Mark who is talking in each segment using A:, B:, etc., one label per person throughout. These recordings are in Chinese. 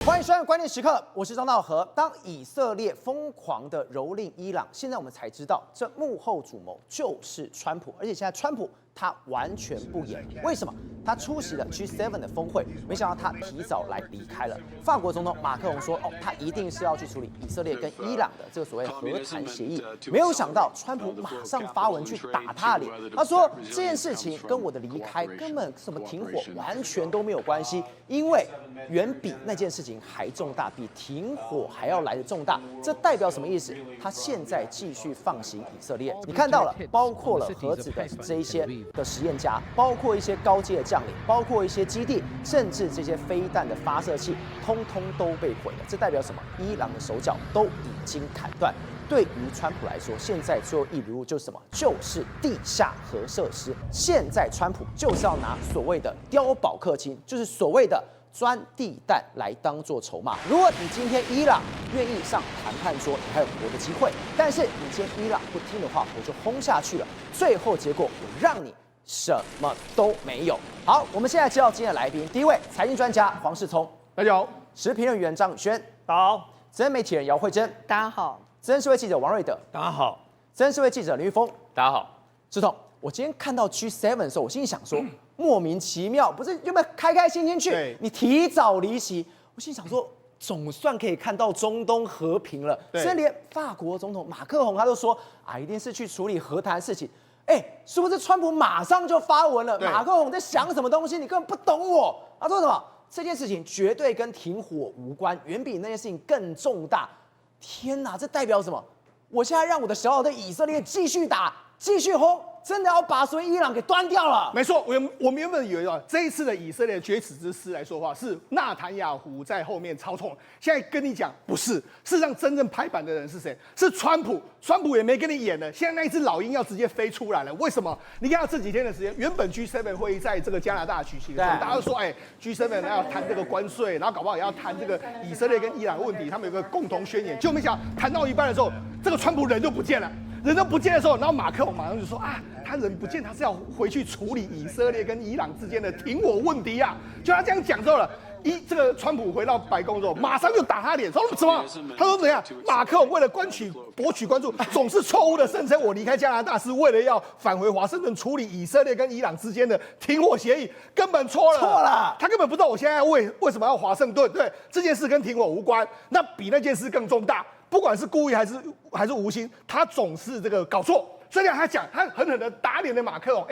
A: 欢迎收看关键时刻，我是张道和。当以色列疯狂的蹂躏伊朗，现在我们才知道，这幕后主谋就是川普，而且现在川普他完全不演。为什么？他出席了 G7 的峰会，没想到他提早来离开了。法国总统马克龙说，他一定是要去处理以色列跟伊朗的这个所谓和谈协议。没有想到，川普马上发文去打他的脸，他说这件事情跟我的离开根本什么停火完全都没有关系，因为远比那件事情还重大，比停火还要来得重大。这代表什么意思？他现在继续放行以色列。你看到了，包括了核子的这一些的实验家，包括一些高阶的将领，包括一些基地，甚至这些飞弹的发射器，通通都被毁了。这代表什么？伊朗的手脚都已经砍断。对于川普来说，现在最后一里路就是什么？就是地下核设施。现在川普就是要拿所谓的碉堡客卿，就是所谓的钻地弹来当做筹码。如果你今天伊朗愿意上谈判桌，你还有活的机会；但是你今天伊朗不听的话，我就轰下去了。最后结果我让你什么都没有。好，我们现在介绍今天的来宾，第一位财经专家黄世聪，
B: 大家好；
A: 时事评论员张宇轩，
B: 大家好；
A: 资深媒体人姚慧珍，
C: 大家好；
A: 资深社会记者王瑞德，
B: 大家好；
A: 资深社会记者林玉峰，
B: 大家好。
A: 志彤，我今天看到 G7 的时候，我心里想说，莫名其妙，不是有没有开开心心去？你提早离席，我心里想说，总算可以看到中东和平了。甚至连法国总统马克宏他都说一定是去处理和谈事情。是不是川普马上就发文了？马克宏在想什么东西？你根本不懂我。他说什么？这件事情绝对跟停火无关，远比那件事情更重大。天哪，这代表什么？我现在让我的小小的以色列继续打，继续轰，真的要把所谓伊朗给端掉了。
B: 没错，我们原本以为这一次的以色列决死之师来说话，是纳坦雅胡在后面操纵。现在跟你讲，不是，事实上真正拍板的人是谁？是川普。川普也没跟你演了，现在那一只老鹰要直接飞出来了。为什么？你看到这几天的时间，原本 G7 会议在这个加拿大举行的时候，大家都说，G7 要谈这个关税，然后搞不好也要谈这个以色列跟伊朗的问题，他们有个共同宣言。就没想到谈到一半的时候，这个川普人就不见了。人都不见的时候，然后马克龙马上就说他人不见，他是要回去处理以色列跟伊朗之间的停火问题啊。就他这样讲之后了，这个川普回到白宫之后，马上就打他脸，说什么？他说怎样？马克龙为了博取关注，总是错误的声称我离开加拿大是为了要返回华盛顿处理以色列跟伊朗之间的停火协议，根本错了。他根本不知道我现在为什么要华盛顿。对，这件事跟停火无关，那比那件事更重大。不管是故意还是无心，他总是这个搞错。所以他讲，他狠狠的打脸的马克龙。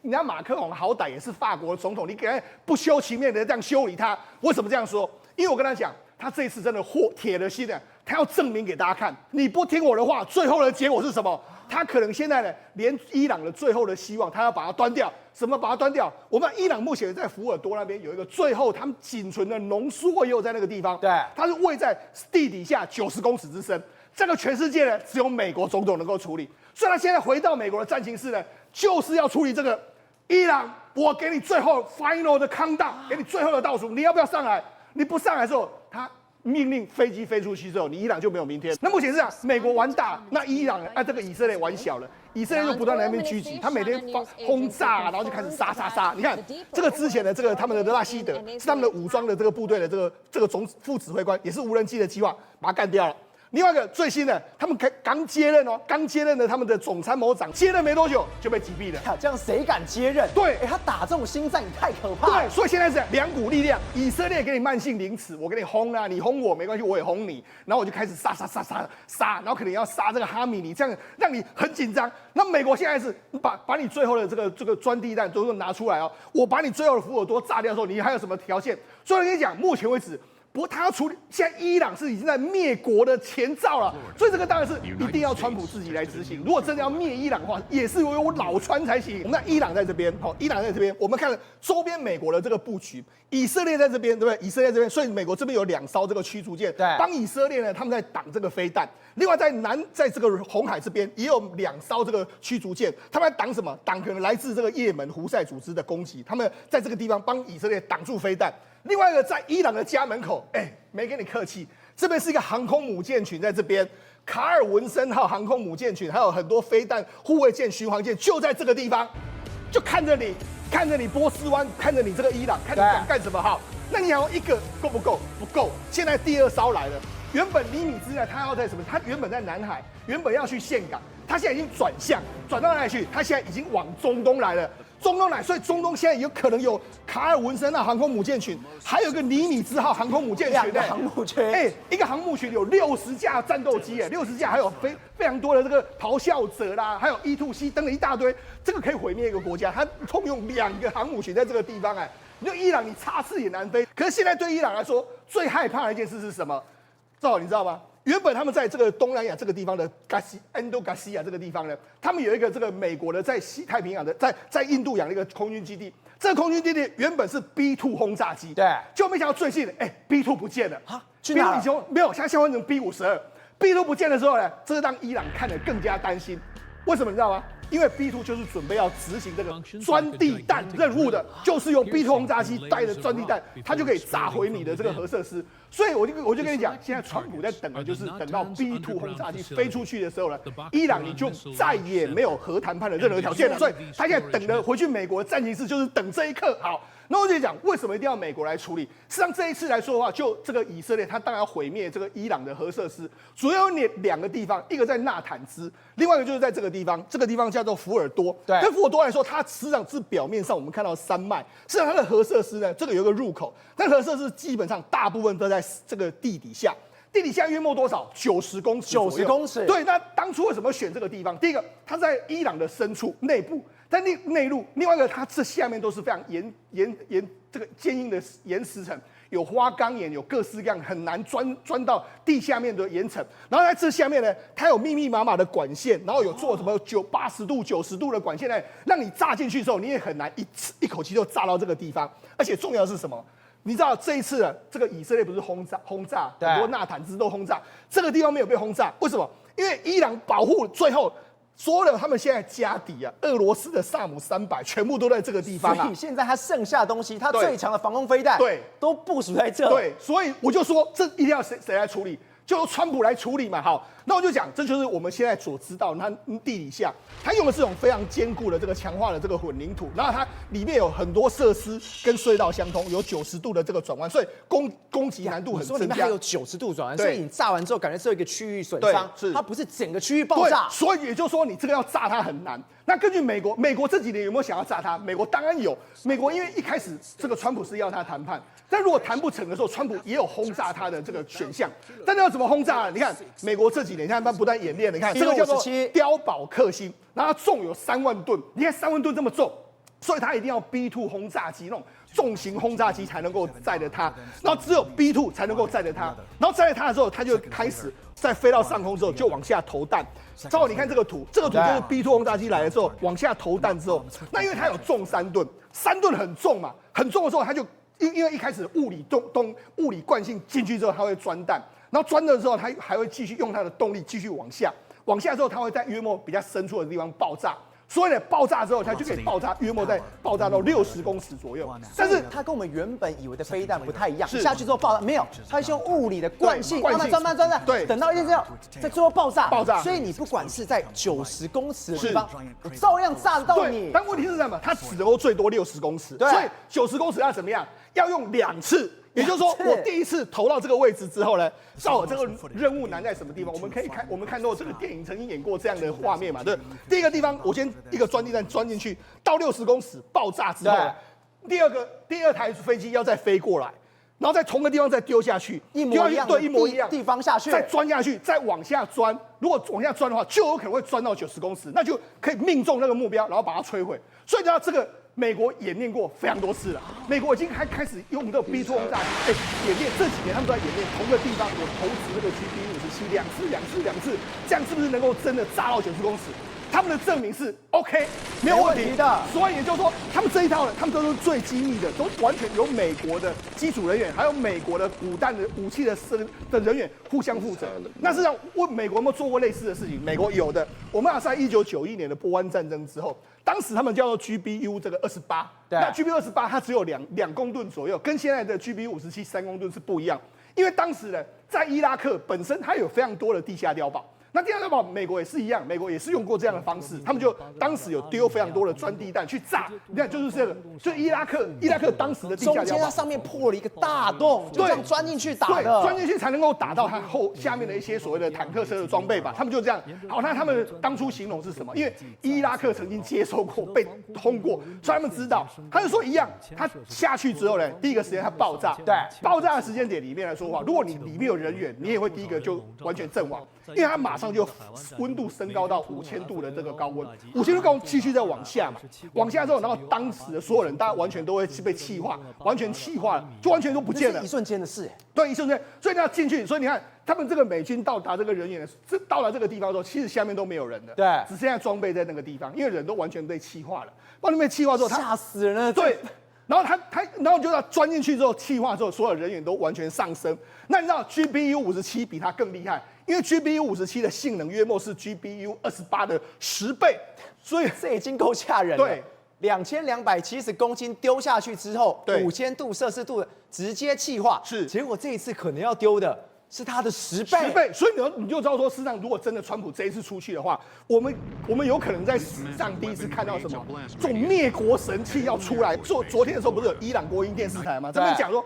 B: 人家马克龙好歹也是法国总统，你给他不修其面的这样修理他，为什么这样说？因为我跟他讲，他这一次真的铁了心的，他要证明给大家看，你不听我的话，最后的结果是什么？他可能现在呢，连伊朗的最后的希望，他要把它端掉。什么把它端掉？我们伊朗目前在福尔多那边有一个最后他们仅存的浓缩铀在那个地方，
A: 对，
B: 它是位在地底下90公尺之深。这个全世界呢，只有美国总统能够处理。所以他现在回到美国的战情室呢，就是要处理这个伊朗。我给你最后 final 的 countdown， 给你最后的倒数，你要不要上来？你不上来之后，他命令飞机飞出去之后，你伊朗就没有明天。那目前是这样，美国玩大，那伊朗这个以色列玩小了。以色列就不断在那边狙击，他每天轰炸，然后就开始杀。你看这个之前的这个他们的拉希德是他们的武装的这个部队的这个总副指挥官，也是无人机的计划，把他干掉了。另外一个最新的，他们刚接任的他们的总参谋长接任没多久就被击毙了。
A: 这样谁敢接任？对，他打这种心战也太可怕了。
B: 对，所以现在是两股力量，以色列给你慢性凌迟，我给你轰啊，你轰我没关系，我也轰你，然后我就开始杀，然后可能要杀这个哈米尼，这样让你很紧张。那美国现在是把你最后的这个钻地弹都拿出来我把你最后的福尔多炸掉的时候，你还有什么条件？所以我跟你讲，目前为止。不过他要处理，现在伊朗是已经在灭国的前兆了，所以这个当然是一定要川普自己来执行。如果真的要灭伊朗的话，也是由老川才行。我们看伊朗在这边，伊朗在这边，我们看了周边美国的这个布局，以色列在这边，对不对？以色列这边，所以美国这边有2艘这个驱逐舰，帮以色列呢，他们在挡这个飞弹。另外在这个红海这边也有2艘这个驱逐舰，他们在挡什么？挡可能来自这个也门胡塞组织的攻击，他们在这个地方帮以色列挡住飞弹。另外一个在伊朗的家门口，没跟你客气，这边是一个航空母舰群在这边，卡尔文森号航空母舰群，还有很多飞弹护卫舰、巡航舰就在这个地方，就看着你波斯湾，看着你这个伊朗，看你想干什么好。那你要一个够不够？不够。现在第二艘来了，原本尼米兹呢，他要在什么？他原本在南海，原本要去岘港，他现在已经转向，转到哪里去？他现在已经往中东来了。中东来，所以中东现在有可能有卡尔文森号航空母舰群，还有一个尼米兹号航空母舰群，2
A: 个航母群，
B: 一个航母群有60架战斗机，60架，还有非常多的这个咆哮者啦，还有 E2C 等等一大堆，这个可以毁灭一个国家。它通用2个航母群在这个地方，你就伊朗你插翅也难飞。可是现在对伊朗来说，最害怕的一件事是什么？赵好，你知道吗？原本他们在这个东南亚这个地方的安多加西亚这个地方呢，他们有一个这个美国的在西太平洋的在印度洋的一个空军基地。这个空军基地原本是 B2 轰炸机，
A: 对，
B: 就没想到最近B2 不见了
A: 啊，去哪了？
B: B2 已经没有，现在换成 B52。B2 不见的时候呢，这让伊朗看得更加担心。为什么你知道吗？因为 B2 就是准备要执行这个钻地弹任务的，就是用 B2 轰炸机带着钻地弹，它就可以炸毁你的这个核设施。所以我就跟你讲，现在川普在等的就是等到 B2 轰炸机飞出去的时候呢，伊朗你就再也没有核谈判的任何条件了。所以他现在等着回去美国的战情室，就是等这一刻。好。那我就讲，为什么一定要美国来处理？实际上这一次来说的话，就这个以色列，它当然要毁灭这个伊朗的核设施，主要有2个地方，一个在纳坦兹，另外一个就是在这个地方，这个地方叫做福尔多。
A: 对，
B: 跟福尔多来说，它实际上是表面上我们看到山脉，实际上它的核设施呢，这个有一个入口，但核设施基本上大部分都在这个地底下。地底下约莫多少？90公尺。
A: 90公尺。
B: 对，那当初为什么选这个地方？第一个，它在伊朗的深处内部。在内陆，另外一个它这下面都是非常这个坚硬的岩石层，有花岗岩，有各式各样很难钻到地下面的岩层。然后在这下面呢，它有密密麻麻的管线，然后有做什么80度、90度的管线呢，让你炸进去之后，你也很难一口气就炸到这个地方。而且重要的是什么？你知道这一次这个以色列不是轰炸很多纳坦兹都轰炸，这个地方没有被轰炸，为什么？因为伊朗保护最后。所有他们现在家底俄罗斯的萨姆300全部都在这个地方
A: 所以现在它剩下的东西，它最强的防空飞弹，都部署在这。
B: 对，所以我就说，这一定要谁来处理？就由川普来处理嘛。好，那我就讲，这就是我们现在所知道，它地底下，它用的是这种非常坚固的这个强化的这个混凝土，然后它里面有很多设施跟隧道相通，有90度的这个转弯，所以攻击难度很增加。
A: 里面还有90度转弯，所以你炸完之后，感觉是有一个区域损伤，
B: 是
A: 它不是整个区域爆炸。
B: 所以也就是说，你这个要炸它很难。那根据美国这几年有没有想要炸它？美国当然有。美国因为一开始这个川普是要他谈判，但如果谈不成的时候，川普也有轰炸他的这个选项。但是要怎么轰炸呢？你看美国这几年，你看他不断演练，你看这个叫做碉堡克星，然后它重有3万吨，你看3万吨这么重，所以它一定要 B2 轰炸机那种重型轰炸机才能够载着它，然后只有 B2 才能够载着它，然后载着它的时候，它就开始在飞到上空之后就往下投弹。正好你看这个图，这个图就是 B2 轰炸机来了之后往下投弹之后，那因为它有重3吨，3吨很重嘛，很重的时候它就因为一开始物理惯性进去之后它会钻弹，然后钻了之后它还会继续用它的动力继续往下之后它会在约莫比较深处的地方爆炸。所以呢，爆炸之后，它就可以爆炸，约莫在爆炸到60公尺左右。
A: 但是它跟我们原本以为的飞弹不太一样，下去之后爆炸没有，它是用物理的惯性慢慢钻，
B: 对，
A: 等到一定之后，在最后爆炸。
B: 所
A: 以你不管是在90公尺的地方，我照样炸得到你。
B: 但问题是什么？它只能够最多60公尺，所以90公尺要怎么样？要用2次。也就是说，我第一次投到这个位置之后呢，照我这个任务难在什么地方？我们看到这个电影曾经演过这样的画面嘛，对。第一个地方，我先一个钻地弹钻进去，到60公尺爆炸之后，第二台飞机要再飞过来，然后在同个地方再丢下去，
A: 一模一样地方下去，
B: 再钻下去，再往下钻。如果往下钻的话，就有可能会钻到90公尺，那就可以命中那个目标，然后把它摧毁。所以呢，这个。美国演练过非常多次了，美国已经开始用这个 B2 轰炸机，演练这几年他们都在演练同个地方，我投掷这个 GB57两次，这样是不是能够真的炸到90公尺？他们的证明是 OK， 没有问题
A: 的。
B: 所以也就是说，他们这一套呢，他们都是最机密的，都完全由美国的机组人员，还有美国的武器的人员互相负责。那事实上，美国有没有做过类似的事情？美国有的。我们在1991年的波湾战争之后。当时他们叫做 GBU 这个28，那 GBU 28它只有2公吨左右，跟现在的 GBU 57 3公吨是不一样。因为当时呢，在伊拉克本身它有非常多的地下碉堡，那第二个美国也是一样，美国也是用过这样的方式，他们就当时有丢非常多的钻地弹去炸。你看，就是这个，就伊拉克当时的地下碉堡，
A: 中间它上面破了一个大洞，就这样钻进去打的。
B: 对，钻进去才能够打到它下面的一些所谓的坦克车的装备吧。他们就这样。好，那他们当初形容是什么？因为伊拉克曾经接收过、被轰过，所以他们知道。他就说一样，他下去之后呢，第一个时间它爆炸。
A: 对，
B: 爆炸的时间点里面来说的话，如果你里面有人员，你也会第一个就完全阵亡。因为它马上就温度升高到5000度的这个高温，5000度高温继续再往下嘛，往下之后，然后当时的所有人，大家完全都会被气化，完全气化了，就完全都不见了，
A: 一瞬间的事。
B: 对，一瞬间，所以你要进去，所以你看他们这个美军到达这个人员到了这个地方之后，其实下面都没有人的，
A: 对，
B: 只剩下装备在那个地方，因为人都完全被气化了，把你被气化之后，
A: 吓死人了，
B: 对。然后然后就要钻进去之后，气化之后，所有人员都完全上升。那你知道 GBU 57比它更厉害，因为 GBU 57的性能约莫是 GBU 28的10倍，所以
A: 这已经够吓人了。
B: 对
A: ，2270公斤丢下去之后，5000度摄氏度直接气化，
B: 是。
A: 结果这一次可能要丢的是它的10倍。
B: 10倍，所以你就知道说，事实上，如果真的川普这一次出去的话，我们有可能在史上第一次看到什么这种灭国神器要出来。昨天的时候不是有伊朗国营电视台吗？这边讲说，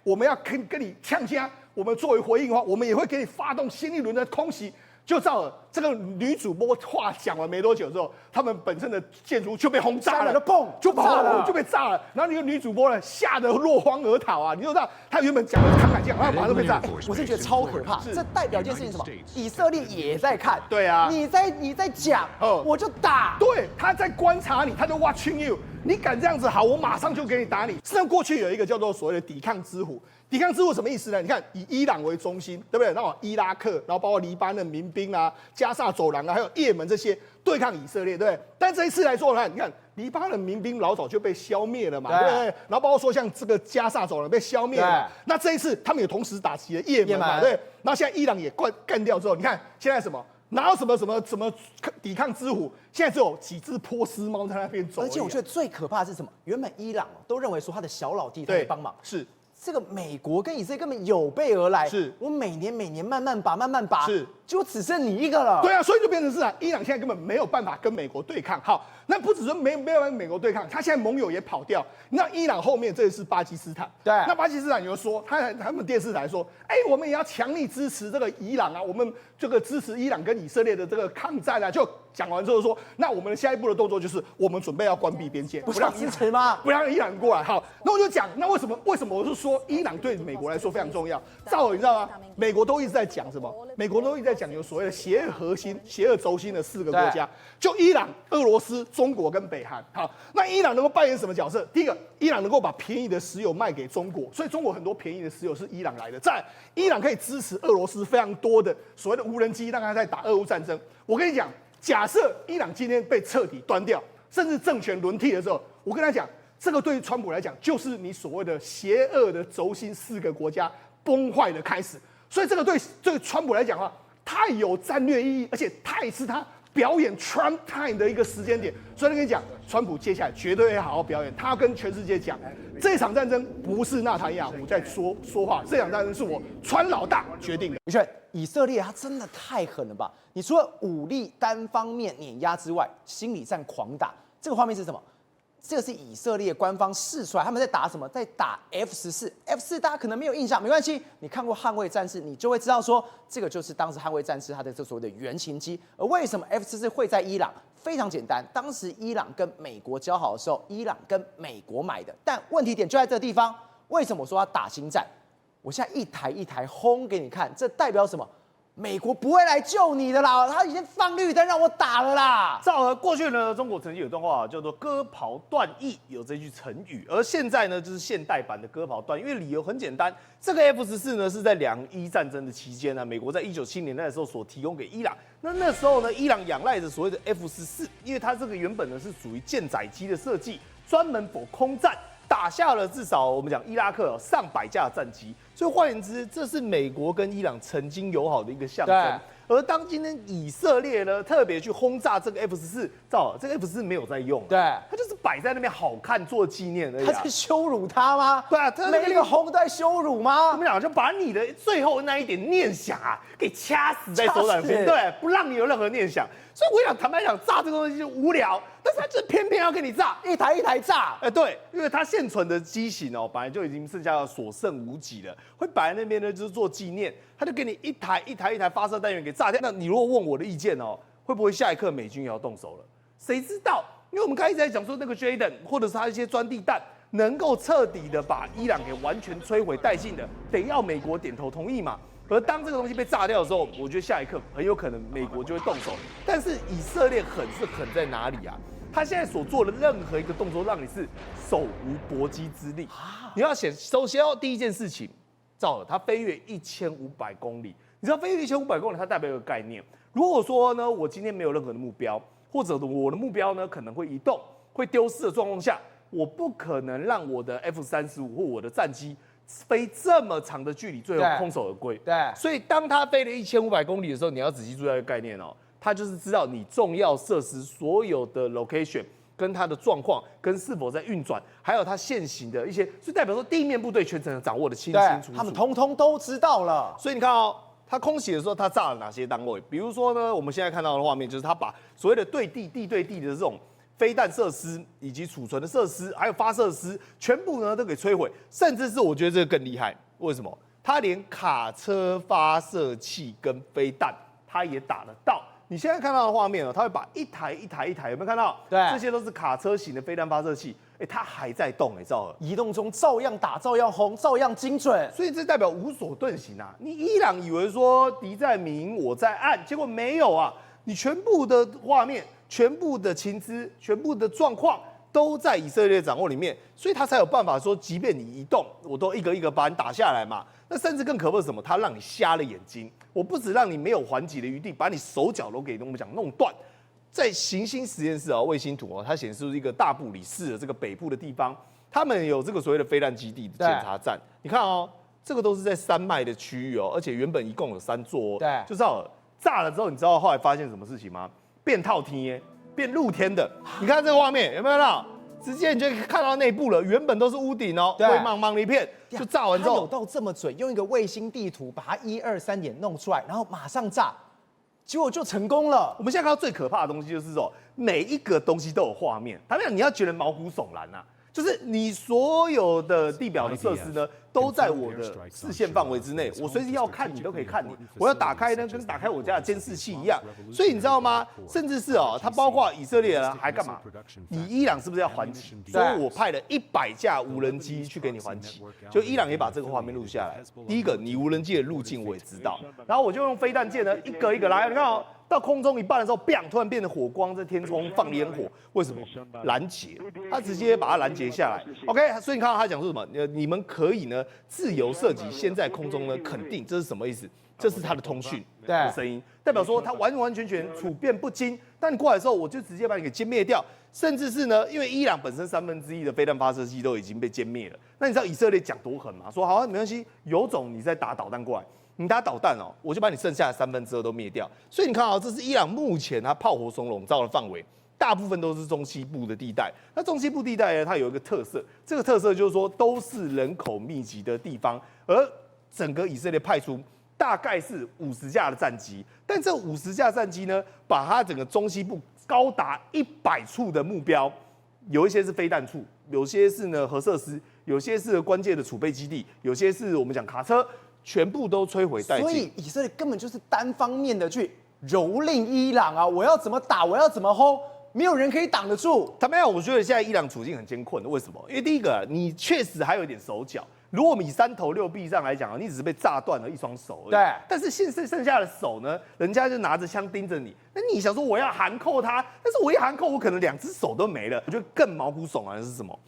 B: 我们要跟你呛虾，我们作为回应的话，我们也会给你发动新一轮的空袭。就照了这个女主播话讲完没多久之后，他们本身的建筑就被轰炸了，就炸了，就被炸了。然后那个女主播呢，吓得落荒而逃啊！你就知道她原本讲的慷慨激昂，她马上被炸。
A: 我是觉得超可怕，这代表一件事情什么？以色列也在看，
B: 对啊，
A: 你在讲，我就打。
B: 对，他在观察你，他就 watching you。你敢这样子好，我马上就给你打你。实际上过去有一个叫做所谓的抵抗之虎。抵抗之虎什么意思呢？你看，以伊朗为中心，对不对？然后伊拉克，然后包括黎巴嫩民兵啊、加沙走廊啊，还有也门这些对抗以色列，对不对？但这一次来说呢，你看黎巴嫩民兵老早就被消灭了嘛，对不对？然后包括说像这个加沙走廊被消灭了，那这一次他们也同时打击了也门嘛，对。然后现在伊朗也干掉之后，你看现在什么？哪有什么抵抗之虎？现在只有几只波斯猫在那边走。
A: 而且我觉得最可怕的是什么？原本伊朗都认为说他的小老弟他会帮忙，
B: 是
A: 这个美国跟以色列根本有备而来。
B: 是，
A: 我每年慢慢拔，
B: 是，
A: 结果只剩你一个了。
B: 对啊，所以就变成是伊朗现在根本没有办法跟美国对抗。好，那不只是没有办法跟美国对抗，他现在盟友也跑掉。你知道伊朗后面这是巴基斯坦，
A: 对，
B: 那巴基斯坦有说他们电视台说，我们也要强力支持这个伊朗啊，我们这个支持伊朗跟以色列的这个抗战啊，就讲完之后说，那我们的下一步的动作就是我们准备要关闭边界，
A: 不让支持吗？
B: 不让伊朗过来。好，那我就讲，那为什么我是说伊朗对美国来说非常重要？照你知道吗？美国都一直在讲什么？美国都一直在讲有所谓的邪恶轴心的4个国家，就伊朗、俄罗斯、中国跟北韩。好，那伊朗能够扮演什么角色？第一个，伊朗能够把便宜的石油卖给中国，所以中国很多便宜的石油是伊朗来的。再来，伊朗可以支持俄罗斯非常多的所谓的无人机，让他在打俄乌战争。我跟你讲，假设伊朗今天被彻底端掉，甚至政权轮替的时候，我跟他讲，这个对于川普来讲，就是你所谓的邪恶的轴心4个国家崩坏的开始。所以这个对川普来讲的话，太有战略意义，而且它也是他表演 Trump time 的一个时间点。所以我跟你讲，川普接下来绝对会好好表演，他要跟全世界讲，这场战争不是纳坦雅胡在说话，这场战争是我川老大决定的。
A: 宇轩，以色列他真的太狠了吧？你除了武力单方面碾压之外，心理战狂打，这个画面是什么？这个是以色列官方释出来，他们在打什么？在打 F14。F4大家可能没有印象，没关系，你看过《捍卫战士》，你就会知道说，这个就是当时《捍卫战士》它的这所谓的原型机。而为什么 F14会在伊朗？非常简单，当时伊朗跟美国交好的时候，伊朗跟美国买的。但问题点就在这个地方，为什么我说要打星战？我现在一台一台轰给你看，这代表什么？美国不会来救你的啦，他已经放绿灯让我打了啦。
C: 照过去呢，中国曾经有一段话叫做“割袍断义”，有这句成语。而现在呢，就是现代版的割袍断义，因为理由很简单，这个 F14呢是在2伊战争的期间呢，美国在1970年代的时候所提供给伊朗。那时候呢，伊朗仰赖着所谓的 F14，因为它这个原本呢是属于舰载机的设计，专门for空战。打下了至少我们讲伊拉克上百架战机，所以换言之，这是美国跟伊朗曾经友好的一个象征。而当今天以色列呢特别去轰炸这个 F14，这个 F14没有在用，
A: 对，
C: 它就是摆在那边好看做纪念而已、啊。
A: 他在羞辱他吗？
C: 对啊，他
A: 每一个轰都在羞辱吗？
C: 我们讲就把你的最后那一点念想啊给掐死在手掌心，对，不让你有任何念想。所以我想坦白讲，炸这个东西就无聊，但是他就偏偏要跟你炸，
A: 一台一台炸。
C: 对，因为它现存的机型哦，本来就已经剩下所剩无几了，会摆在那边呢，就是做纪念，他就给你一台发射单元给炸掉。那你如果问我的意见哦，会不会下一刻美军也要动手了？谁知道？因为我们刚才一直在讲说那个 Jaden 或者是他一些钻地弹，能够彻底的把伊朗给完全摧毁殆尽的，得要美国点头同意嘛。而当这个东西被炸掉的时候，我觉得下一刻很有可能美国就会动手。但是以色列狠是狠在哪里啊？他现在所做的任何一个动作，让你是手无搏击之力。你要首先要第一件事情，它飞越1500公里。你知道飞越1500公里，它代表一个概念。如果说呢，我今天没有任何的目标，或者我的目标呢可能会移动、会丢失的状况下，我不可能让我的 F-35或我的战机飞这么长的距离，最后空手而归。
A: 对，
C: 所以当它飞了1500公里的时候，你要仔细注意一个概念哦，它就是知道你重要设施所有的 location 跟它的状况，跟是否在运转，还有它现行的一些，就代表说地面部队全程掌握的清清楚楚，
A: 他们通通都知道了。
C: 所以你看哦。它空袭的时候，它炸了哪些单位？比如说呢，我们现在看到的画面就是它把所谓的地对地的这种飞弹设施，以及储存的设施，还有发射施，全部呢都给摧毁，甚至是我觉得这个更厉害。为什么？它连卡车发射器跟飞弹，它也打得到。你现在看到的画面哦，它会把一台有没有看到？
A: 对，
C: 这些都是卡车型的飞弹发射器。它还在动赵尔，
A: 移动中照样打，照样轰，照样精准，
C: 所以这代表无所遁形啊！你伊朗以为说敌在明我在暗，结果没有啊！你全部的画面、全部的情资、全部的状况都在以色列掌握里面，所以他才有办法说，即便你移动，我都一个一个把你打下来嘛。那甚至更可怕的是什么？他让你瞎了眼睛，我不只让你没有还击的余地，把你手脚都给我们讲弄断。在行星实验室卫星图它显示出一个大布里市的这个北部的地方，他们有这个所谓的飞弹基地的检查站。你看哦，这个都是在山脉的区域哦，而且原本一共有3座哦。
A: 对，
C: 就是炸了之后，你知道后来发现什么事情吗？变套天耶，变露天的。你看这个画面有没有看到？直接你就看到内部了，原本都是屋顶哦，灰茫茫的一片，就炸完之后，
A: 有到这么准，用一个卫星地图把它1、2、3点弄出来，然后马上炸。结果就成功了。
C: 我们现在看到最可怕的东西就是每一个东西都有画面，他们你要觉得毛骨悚然啊！就是你所有的地表的设施呢，都在我的视线范围之内，我随时要看你都可以看你。我要打开呢，跟打开我家的监视器一样。所以你知道吗？甚至是它包括以色列人还干嘛？你伊朗是不是要还击？所以我派了100架无人机去给你还击。就伊朗也把这个画面录下来。第一个，你无人机的路径我也知道，然后我就用飞弹箭呢一个一个来，你看哦。到空中一半的时候，biang，突然变成火光，在天空放烟火，为什么？拦截，他直接把它拦截下来。OK， 所以你看到他讲说什么？你们可以呢自由射击，先在空中呢肯定，这是什么意思？这是他的通讯的声音，代表说他完完全全处变不惊。但你过来的时候，我就直接把你给歼灭掉，甚至是呢，因为伊朗本身1/3的飞弹发射器都已经被歼灭了。那你知道以色列讲多狠吗？说好，没关系，有种你再打导弹过来。你打导弹我就把你剩下的2/3都灭掉。所以你看这是伊朗目前它炮火所笼罩的范围，大部分都是中西部的地带。那中西部地带呢，它有一个特色，这个特色就是说都是人口密集的地方，而整个以色列派出大概是50架的战机，但这50架战机呢，把它整个中西部高达100处的目标，有一些是飞弹处，有些是呢核设施，有些是关键的储备基地，有些是我们讲卡车。全部都摧毁殆尽，
A: 所以以色列根本就是单方面的去蹂躏伊朗啊！我要怎么打，我要怎么轰，没有人可以挡得住。
C: 坦白讲，我觉得现在伊朗处境很艰困的，为什么？因为第一个，你确实还有一点手脚。如果我们以3头6臂上来讲你只是被炸断了一双手而已。
A: 对。
C: 但是剩下的手呢，人家就拿着枪盯着你，那你想说我要含扣他，但是我一含扣，我可能2只手都没了。我觉得更毛骨悚然的是什么？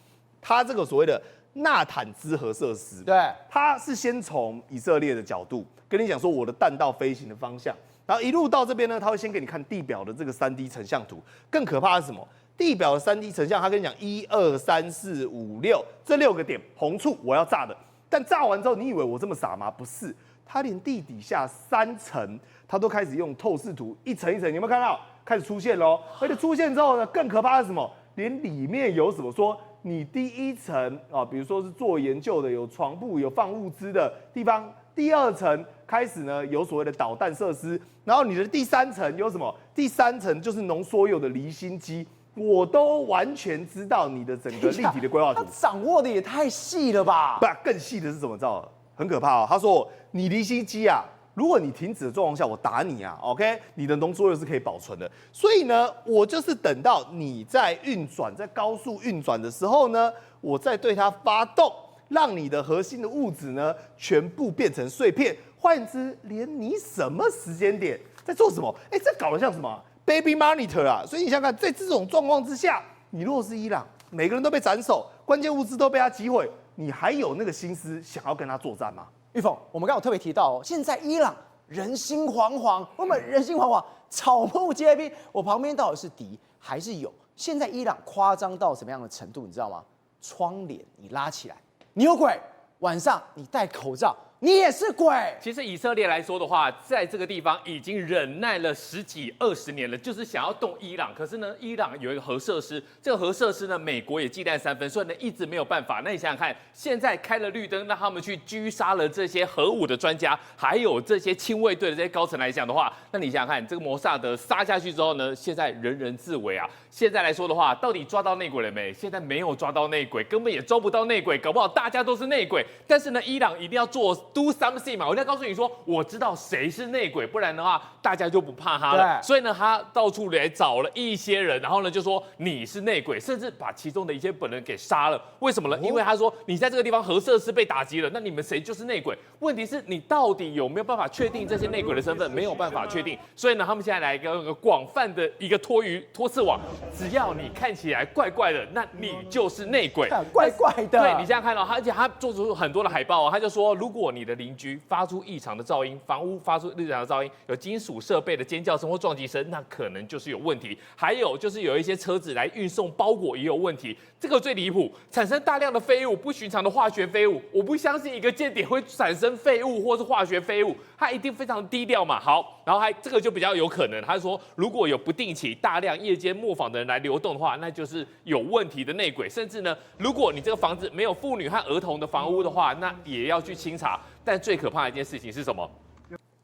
C: 他这个所谓的纳坦兹核设施，
A: 对，
C: 它是先从以色列的角度跟你讲说我的弹道飞行的方向，然后一路到这边呢，他会先给你看地表的这个3D 成像图。更可怕的是什么？地表的3D 成像，他跟你讲1、2、3、4、5、6这6个点红处我要炸的，但炸完之后，你以为我这么傻吗？不是，他连地底下3层，他都开始用透视图一层一层，有没有看到？开始出现喽，而且出现之后呢，更可怕的是什么？连里面有什么说，你第1层啊，比如说是做研究的，有床铺、有放物资的地方；第2层开始呢，有所谓的导弹设施，然后你的第3层有什么？第3层就是浓缩铀的离心机。我都完全知道你的整个立体的规划图，
A: 他掌握的也太细了吧？
C: 不，更细的是怎么着？很可怕哦。他说你离心机啊，如果你停止的状况下，我打你啊 ，OK， 你的浓缩铀是可以保存的。所以呢，我就是等到你在运转，在高速运转的时候呢，我再对它发动，让你的核心的物质呢全部变成碎片。换言之，连你什么时间点在做什么，这搞得像什么？Baby monitor 啊，所以你想想看，在这种状况之下，你若是伊朗，每个人都被斩首，关键物资都被他击毁，你还有那个心思想要跟他作战吗？
A: 玉凤，我们刚刚有特别提到哦，现在伊朗人心惶惶，我们人心惶惶，草木皆兵。我旁边到底是敌还是友？现在伊朗夸张到什么样的程度，你知道吗？窗帘你拉起来，你有鬼；晚上你戴口罩，你也是鬼。
D: 其实以色列来说的话，在这个地方已经忍耐了10几20年了，就是想要动伊朗。可是呢，伊朗有一个核设施，这个核设施呢，美国也忌惮3分，所以呢，一直没有办法。那你想想看，现在开了绿灯，让他们去狙杀了这些核武的专家，还有这些亲卫队的这些高层来讲的话，那你想想看，这个摩萨德杀下去之后呢，现在人人自危啊。现在来说的话，到底抓到内鬼了没？现在没有抓到内鬼，根本也抓不到内鬼，搞不好大家都是内鬼。但是呢，伊朗一定要做 do something 嘛，我一定要告诉你说，我知道谁是内鬼，不然的话大家就不怕他了。所以呢，他到处来找了一些人，然后呢就说你是内鬼，甚至把其中的一些本人给杀了。为什么呢？因为他说你在这个地方核设施被打击了，那你们谁就是内鬼？问题是你到底有没有办法确定这些内鬼的身份？没有办法确定。所以呢，他们现在来一个广泛的一个拖刺网，只要你看起来怪怪的，那你就是内鬼，
A: 怪怪的。
D: 对，你这样看到，而且他做出很多的海报哦，他就说，如果你的邻居发出异常的噪音，房屋发出异常的噪音，有金属设备的尖叫声或撞击声，那可能就是有问题。还有就是有一些车子来运送包裹也有问题，这个最离谱，产生大量的废物，不寻常的化学废物。我不相信一个间谍会产生废物或是化学废物，他一定非常低调嘛。好，然后这个就比较有可能，他说如果有不定期大量夜间磨坊的人来流动的话，那就是有问题的内鬼。甚至呢，如果你这个房子没有妇女和儿童的房屋的话，那也要去清查。但最可怕的一件事情是什么？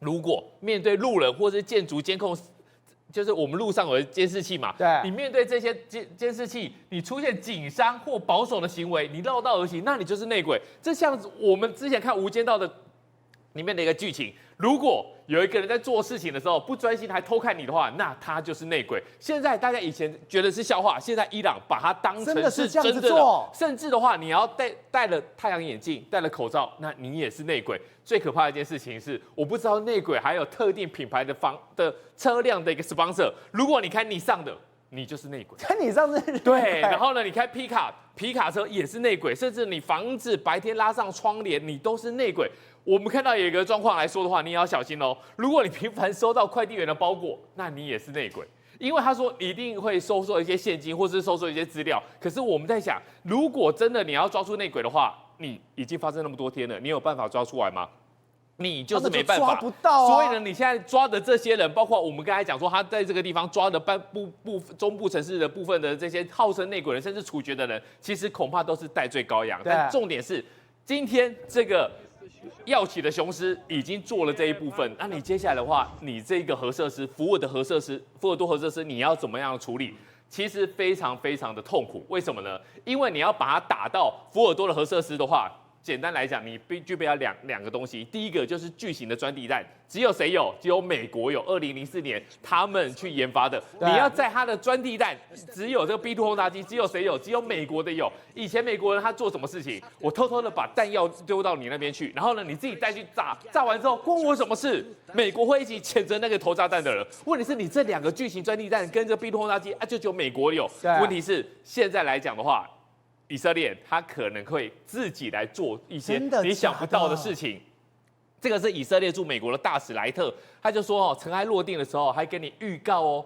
D: 如果面对路人或是建筑监控，就是我们路上有的监视器嘛，
A: 对，
D: 你面对这些监视器，你出现紧张或保守的行为，你绕道而行，那你就是内鬼。这像我们之前看《无间道》的里面的一个剧情，如果有一个人在做事情的时候不专心还偷看你的话，那他就是内鬼。现在大家以前觉得是笑话，现在伊朗把它当成是真的，甚至的话，你要戴了太阳眼镜、戴了口罩，那你也是内鬼。最可怕的一件事情是，我不知道内鬼还有特定品牌的车辆的一个 sponsor， 如果你开尼桑的，你就是内鬼。
A: 跟你上次
D: 对，然后呢，你开皮卡车也是内鬼，甚至你房子白天拉上窗帘，你都是内鬼。我们看到有一个状况来说的话，你也要小心哦。如果你频繁收到快递员的包裹，那你也是内鬼，因为他说一定会收受一些现金，或是收受一些资料。可是我们在想，如果真的你要抓住内鬼的话，你已经发生那么多天了，你有办法抓出来吗？你就是没办法，
A: 抓不到啊。
D: 所以呢，你现在抓的这些人，包括我们刚才讲说，他在这个地方抓的中部城市的部分的这些号称内鬼人，甚至处决的人，其实恐怕都是代罪羔羊。但重点是，今天这个耀起的雄狮已经做了这一部分，那你接下来的话，你这个核设施，福尔多核设施，你要怎么样处理？其实非常非常的痛苦。为什么呢？因为你要把它打到福尔多的核设施的话，简单来讲，你必具备要两个东西。第一个就是巨型的钻地弹，只有谁有？只有美国有。2004年他们去研发的。你要在它的钻地弹，只有这个 B2 轰炸机，只有谁有？只有美国的有。以前美国人他做什么事情？我偷偷的把弹药丢到你那边去，然后呢，你自己带去炸，炸完之后关我什么事？美国会一起谴责那个投炸弹的人。问题是你这2个巨型钻地弹跟这个 B2 轰炸机啊，就只有美国有。问题是现在来讲的话，以色列他可能会自己来做一些你想不到的事情。这个是以色列驻美国的大使莱特，他就说尘埃落定的时候还给你预告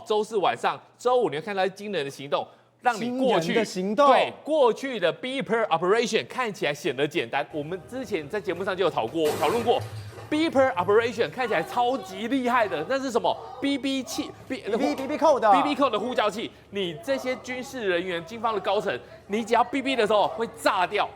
D: 周4晚上、周5你会看到惊人的行动，让你过去
A: 的行动。
D: 对，过去的 Beeper Operation 看起来显得简单。我们之前在节目上就有讨论过， Beeper Operation 看起来超级厉害的，那是什么 ？BB 器
A: BB 扣的
D: BB 扣的呼叫器，你这些军事人员、军方的高层，你只要 BB 的时候会炸掉。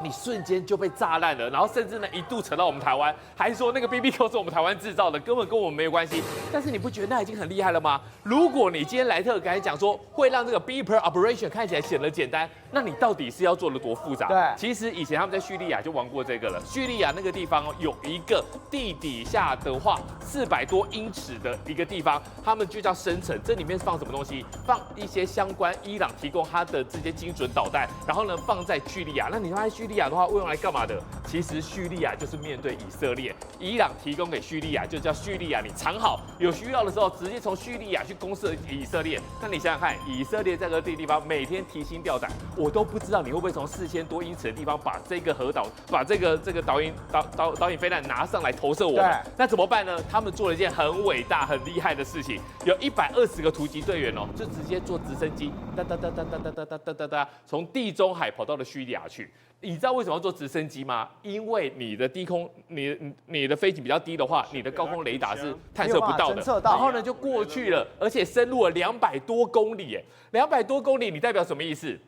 D: 你瞬间就被炸烂了，然后甚至呢一度扯到我们台湾，还说那个 BB 扣是我们台湾制造的，根本跟我们没有关系。但是你不觉得那已经很厉害了吗？如果你今天莱特刚才讲说会让这个 Beeper Operation 看起来显得简单，那你到底是要做的多复杂？
A: 对，
D: 其实以前他们在叙利亚就玩过这个了。叙利亚那个地方有一个地底下的话400多英尺的一个地方，他们就叫深层。这里面放什么东西？放一些相关伊朗提供它的这些精准导弹，然后呢放在叙利亚。那你发现叙利亚的话会用来干嘛的？其实叙利亚就是面对以色列，伊朗提供给叙利亚就叫叙利亚，你藏好，有需要的时候直接从叙利亚去攻射以色列。那你想想看，以色列在这个地方每天提心吊胆，我都不知道你会不会从4000多英尺的地方把这个核导，把这个导引飞弹拿上来投射我们。那怎么办呢？他们做了一件很伟大、很厉害的事情，有120个突击队员哦，就直接坐直升机从地中海跑到了叙利亚去。你知道为什么要坐直升机吗？因为你的低空，你的飞行比较低的话，你的高空雷达是探测不到的。然后呢，就过去了，而且深入了200多公里，200多公里，你代表什么意思？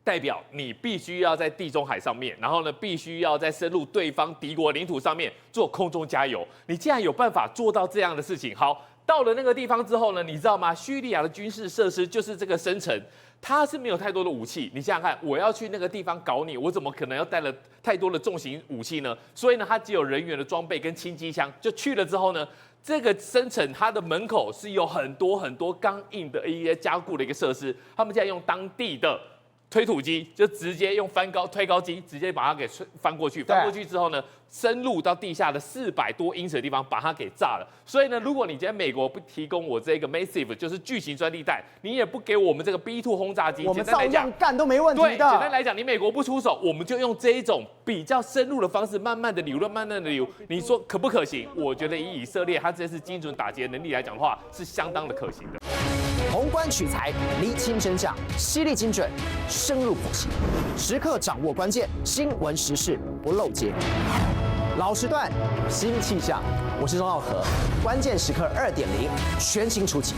D: 代表你必须要在地中海上面，然后呢，必须要在深入对方敌国领土上面做空中加油。你既然有办法做到这样的事情，好，到了那个地方之后呢，你知道吗？叙利亚的军事设施就是这个深层。它是没有太多的武器，你想想看，我要去那个地方搞你，我怎么可能要带了太多的重型武器呢？所以呢，它只有人员的装备跟轻机枪。就去了之后呢，这个深层它的门口是有很多刚硬的一些加固的一个设施，他们现在用当地的推土机，就直接用推高机，直接把它给翻过去。翻过去之后呢，深入到地下的400多英尺的地方，把它给炸了。所以呢，如果你今天美国不提供我这个 Massive， 就是巨型专利弹，你也不给我们这个 B2 轰炸机，
A: 我们照样干都没问题的。
D: 对，简单来讲，你美国不出手，我们就用这一种比较深入的方式，慢慢的流，你说可不可行？我觉得以色列它这次精准打击的能力来讲的话，是相当的可行的。
A: 宏观取材，厘清真相，犀利精准，深入剖析，时刻掌握关键新闻时事，不漏接。老时段，新气象，我是钟浩和，关键时刻2.0全新出击。